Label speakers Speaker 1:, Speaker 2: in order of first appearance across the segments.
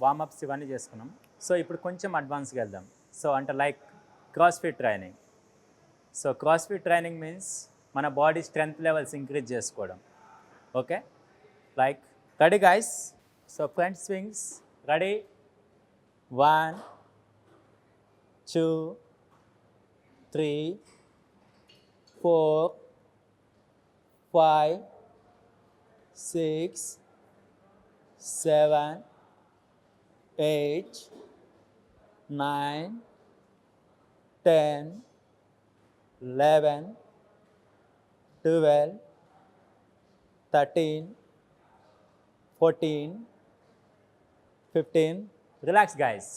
Speaker 1: Warm-ups ఇవన్నీ చేసుకున్నాం. So ఇప్పుడు కొంచెం అడ్వాన్స్గా వెళ్దాం. సో అంటే like CrossFit training. So CrossFit training means మన బాడీ స్ట్రెంగ్త్ లెవెల్స్ ఇంక్రీజ్ చేసుకోవడం. Okay, like ready guys. So front swings ready, 1 2 3 4 5 6 7 8 9 10 11 12 13 14 15. Relax guys.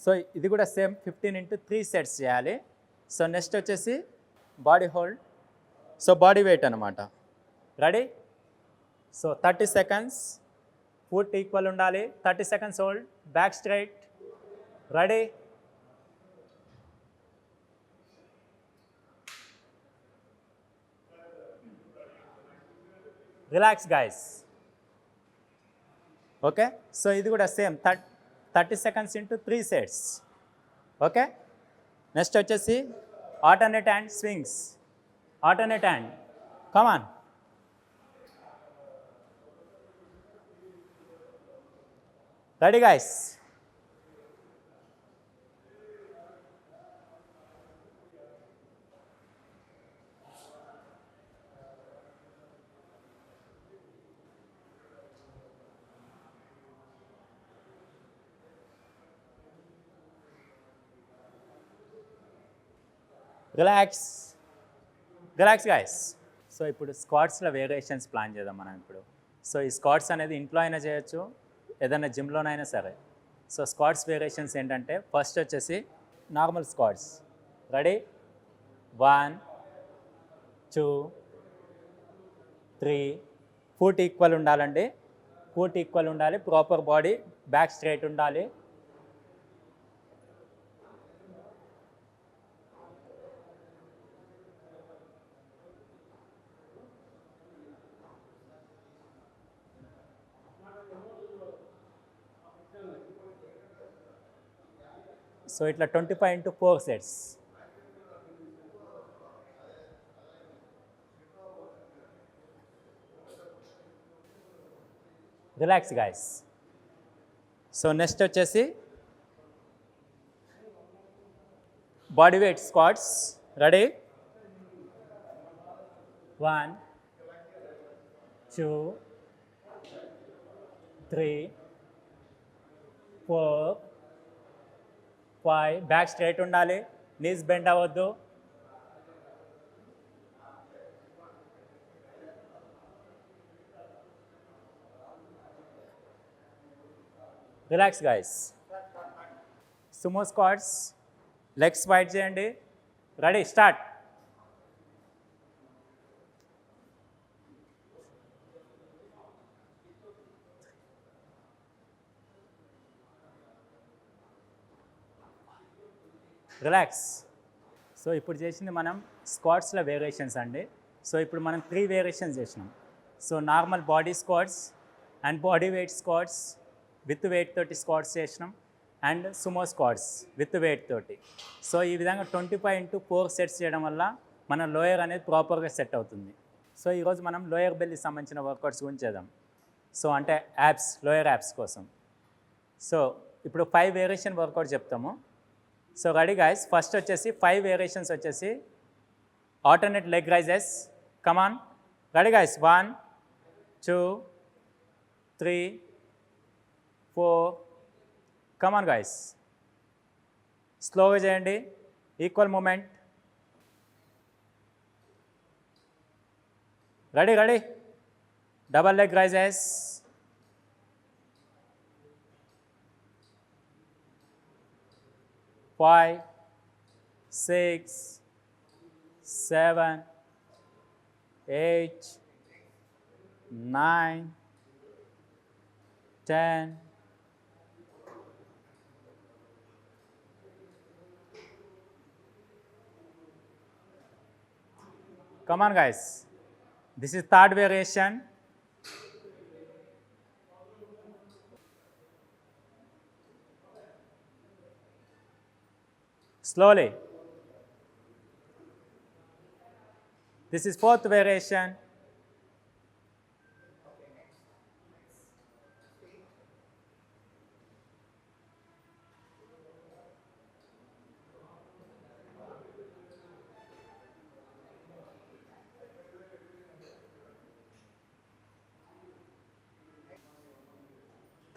Speaker 1: So ఇది కూడా సేమ్ 15 into 3 సెట్స్ చేయాలి. సో నెక్స్ట్ వచ్చేసి body hold. So body weight అనమాట. Ready. So 30 seconds foot equal ఉండాలి. 30 seconds hold, back straight. Ready. Relax guys. Okay, so ఇది కూడా same 30 seconds into 3 sets. Okay, next వచ్చేసి alternate hand swings. Alternate hand, come on. Ready guys. Relax. Relax guys. So ఇప్పుడు స్క్వాట్స్లో variations plan చేద్దాం మనం ఇప్పుడు. So ఈ స్క్వాట్స్ అనేది ఇంట్లో అయినా చేయొచ్చు, ఏదైనా జిమ్లోనైనా సరే. సో స్క్వాట్స్ వేరియేషన్స్ ఏంటంటే ఫస్ట్ వచ్చేసి normal squats. Ready, 1 2 3. Foot equal ఉండాలండి. ఫుట్ ఈక్వల్ ఉండాలి. ప్రాపర్ బాడీ, బ్యాక్ స్ట్రైట్ ఉండాలి. సో ఇట్లా 25 into 4 sets. Relax guys. So next వచ్చేసి body weight squats. Ready, 1 2 3 4 5. Back straight ఉండాలి, నీస్ బెండ్ అవ్వద్దు. Relax guys. Sumo squats, legs wide చేయండి. Ready, start. Relax. So ఇప్పుడు చేసింది మనం స్క్వాట్స్లో వేరియేషన్స్ అండి. సో ఇప్పుడు మనం 3 వేరియేషన్స్ చేసినాం. So normal body squats and body weight squats with wait తోటి స్క్వాట్స్ చేసినాం, and Sumo squats with wait తోటి. సో ఈ విధంగా 25 into 4 సెట్స్ చేయడం వల్ల మన లోయర్ అనేది ప్రాపర్గా సెట్ అవుతుంది. సో ఈరోజు మనం లోయర్ బెల్లీకి సంబంధించిన వర్కౌట్స్ గురించి చేద్దాం. సో అంటే యాప్స్, లోయర్ యాప్స్ కోసం. సో ఇప్పుడు 5 వేరియేషన్ వర్కౌట్ చెప్తాము. So ready guys. ఫస్ట్ వచ్చేసి 5 వేరియేషన్స్ వచ్చేసి alternate leg raises. Come on. Ready guys. 1 2 3 4. Come on guys. స్లోగా చేయండి, equal movement. Ready ready. Double leg raises. 5 6 7 8 9 10. Come on guys, this is third variation. Slowly. This is fourth variation.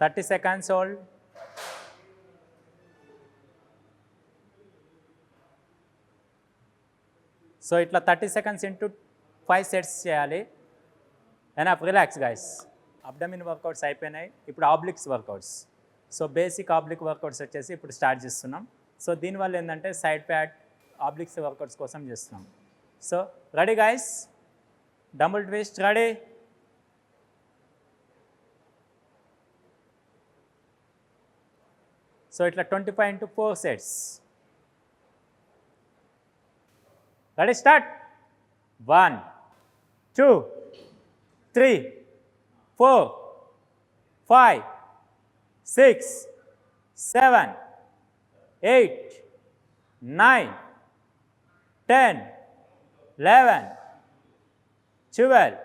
Speaker 1: $30 hold. So ఇట్లా 30 seconds into 5 sets చేయాలి. Enough, relax guys. Abdomen workouts అయిపోయినాయి. ఇప్పుడు obliques workouts. So basic oblique workouts వచ్చేసి ఇప్పుడు start చేస్తున్నాం. So దీనివల్ల ఏంటంటే side Pat obliques workouts కోసం చేస్తున్నాం. So ready guys, dumbbell twist ready. So ఇట్లా 25 into 4 sets. Ready, start. 1, 2, 3, 4, 5, 6, 7, 8, 9, 10, 11, 12,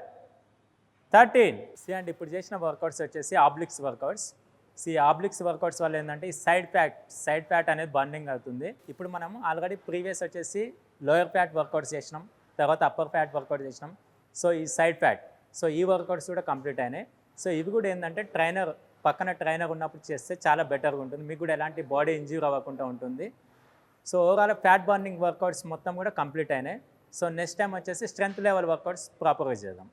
Speaker 1: 13. And ఇప్పుడు చేసిన వర్కౌట్స్ వచ్చేసి ఆబ్లిక్స్ వర్కౌట్స్. ఆబ్లిక్స్ వర్కౌట్స్ వల్ల ఏంటంటే ఈ సైడ్ ప్యాట్ అనేది బండింగ్ అవుతుంది. ఇప్పుడు మనం ఆల్రెడీ ప్రీవియస్ వచ్చేసి లోయర్ ప్యాట్ వర్కౌట్స్ చేసినాం, తర్వాత అప్పర్ ప్యాట్ వర్కౌట్ చేసినాం. సో ఈ సైడ్ ప్యాట్, సో ఈ వర్కౌట్స్ కూడా కంప్లీట్ అయినాయి. సో ఇవి కూడా ఏంటంటే పక్కన ట్రైనర్ ఉన్నప్పుడు చేస్తే చాలా బెటర్గా ఉంటుంది, మీకు కూడా ఎలాంటి బాడీ ఇంజ్యూర్ అవ్వకుండా ఉంటుంది. So overall fat burning workouts మొత్తం కూడా కంప్లీట్ అయినాయి. సో నెక్స్ట్ టైం వచ్చేసి స్ట్రెంత్ లెవెల్ వర్కౌట్స్ ప్రాపర్గా చేద్దాం.